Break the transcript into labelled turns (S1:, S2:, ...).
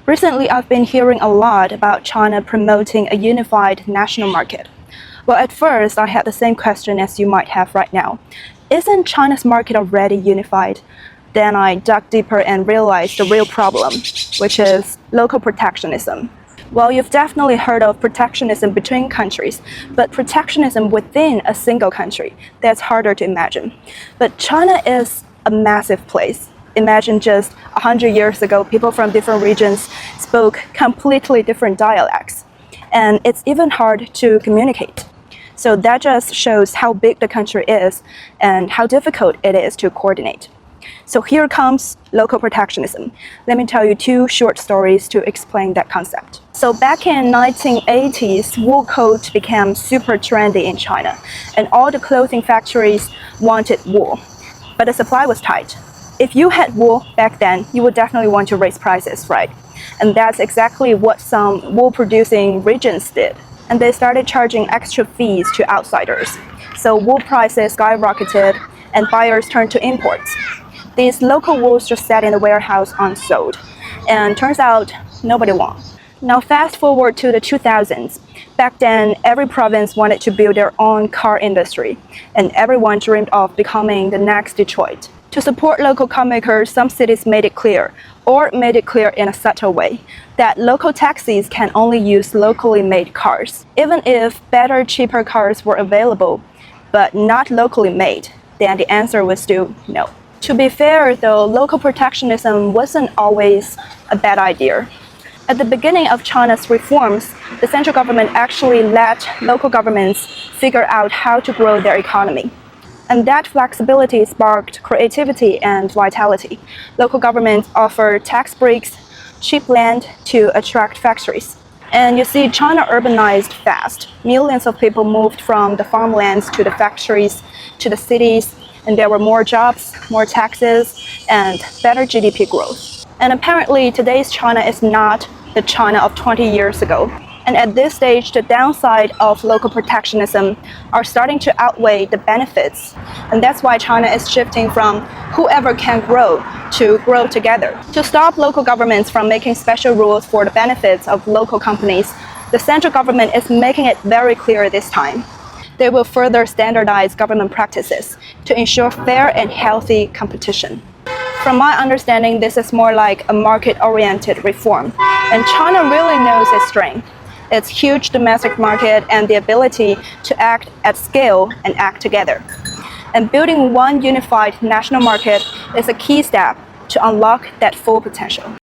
S1: Recently, I've been hearing a lot about China promoting a unified national market. Well, at first, I had the same question as you might have right now. Isn't China's market already unified? Then I dug deeper and realized the real problem, which is local protectionism. Well, you've definitely heard of protectionism between countries, but protectionism within a single country, that's harder to imagine. But China is a massive place. Imagine just 100 years ago, people from different regions spoke completely different dialects. And it's even hard to communicate. So that just shows how big the country is and how difficult it is to coordinate. So here comes local protectionism. Let me tell you two short stories to explain that concept. So back in 1980s, wool coat became super trendy in China, and all the clothing factories wanted wool, but the supply was tight. If you had wool back then, you would definitely want to raise prices, right? And that's exactly what some wool-producing regions did. And they started charging extra fees to outsiders. So wool prices skyrocketed, and buyers turned to imports. These local wools just sat in the warehouse unsold, and turns out nobody won. Now fast forward to the 2000s. Back then, every province wanted to build their own car industry, and everyone dreamed of becoming the next Detroit. To support local car makers, some cities made it clear, or made it clear in a subtle way, that local taxis can only use locally made cars. Even if better, cheaper cars were available, but not locally made, then the answer was still no. To be fair, though, local protectionism wasn't always a bad idea. At the beginning of China's reforms, the central government actually let local governments figure out how to grow their economy. And that flexibility sparked creativity and vitality. Local governments offer tax breaks, cheap land to attract factories. And you see, China urbanized fast. Millions of people moved from the farmlands to the factories, to the cities, and there were more jobs, more taxes, and better GDP growth. And apparently, today's China is not the China of 20 years ago. And at this stage, the downside of local protectionism are starting to outweigh the benefits. And that's why China is shifting from whoever can grow to grow together. To stop local governments from making special rules for the benefits of local companies, the central government is making it very clear this time. They will further standardize government practices to ensure fair and healthy competition. From my understanding, this is more like a market-oriented reform. And China really knows its strength. Its huge domestic market and the ability to act at scale and act together. And building one unified national market is a key step to unlock that full potential.